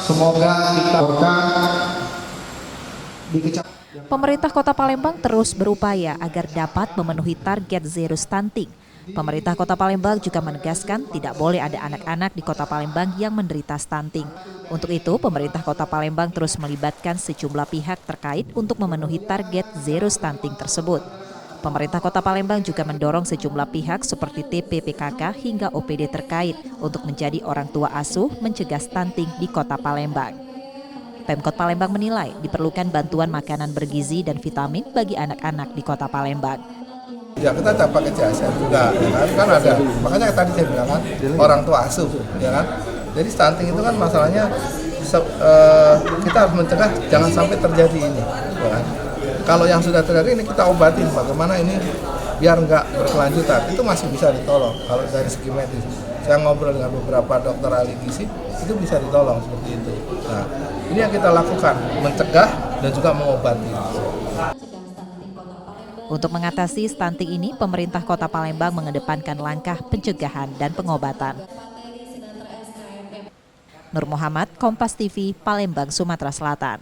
semoga kita di kecamatan. Pemerintah Kota Palembang terus berupaya agar dapat memenuhi target zero stunting. Pemerintah Kota Palembang juga menegaskan tidak boleh ada anak-anak di Kota Palembang yang menderita stunting. Untuk itu, pemerintah Kota Palembang terus melibatkan sejumlah pihak terkait untuk memenuhi target zero stunting tersebut. Pemerintah Kota Palembang juga mendorong sejumlah pihak seperti TPPKK hingga OPD terkait untuk menjadi orang tua asuh mencegah stunting di Kota Palembang. Pemkot Palembang menilai diperlukan bantuan makanan bergizi dan vitamin bagi anak-anak di Kota Palembang. Ya kita ada pakai CSR juga, ya kan ada. Makanya tadi saya bilang kan orang tua asuh, ya kan. Jadi stunting itu kan masalahnya kita harus mencegah jangan sampai terjadi ini, ya kan. Kalau yang sudah terjadi ini kita obatin, bagaimana ini biar nggak berkelanjutan, itu masih bisa ditolong kalau dari segi medis. Saya ngobrol dengan beberapa dokter ahli gizi, itu bisa ditolong seperti itu. Nah, ini yang kita lakukan, mencegah dan juga mengobati. Untuk mengatasi stunting ini, pemerintah Kota Palembang mengedepankan langkah pencegahan dan pengobatan. Nur Muhammad, Kompas TV, Palembang, Sumatera Selatan.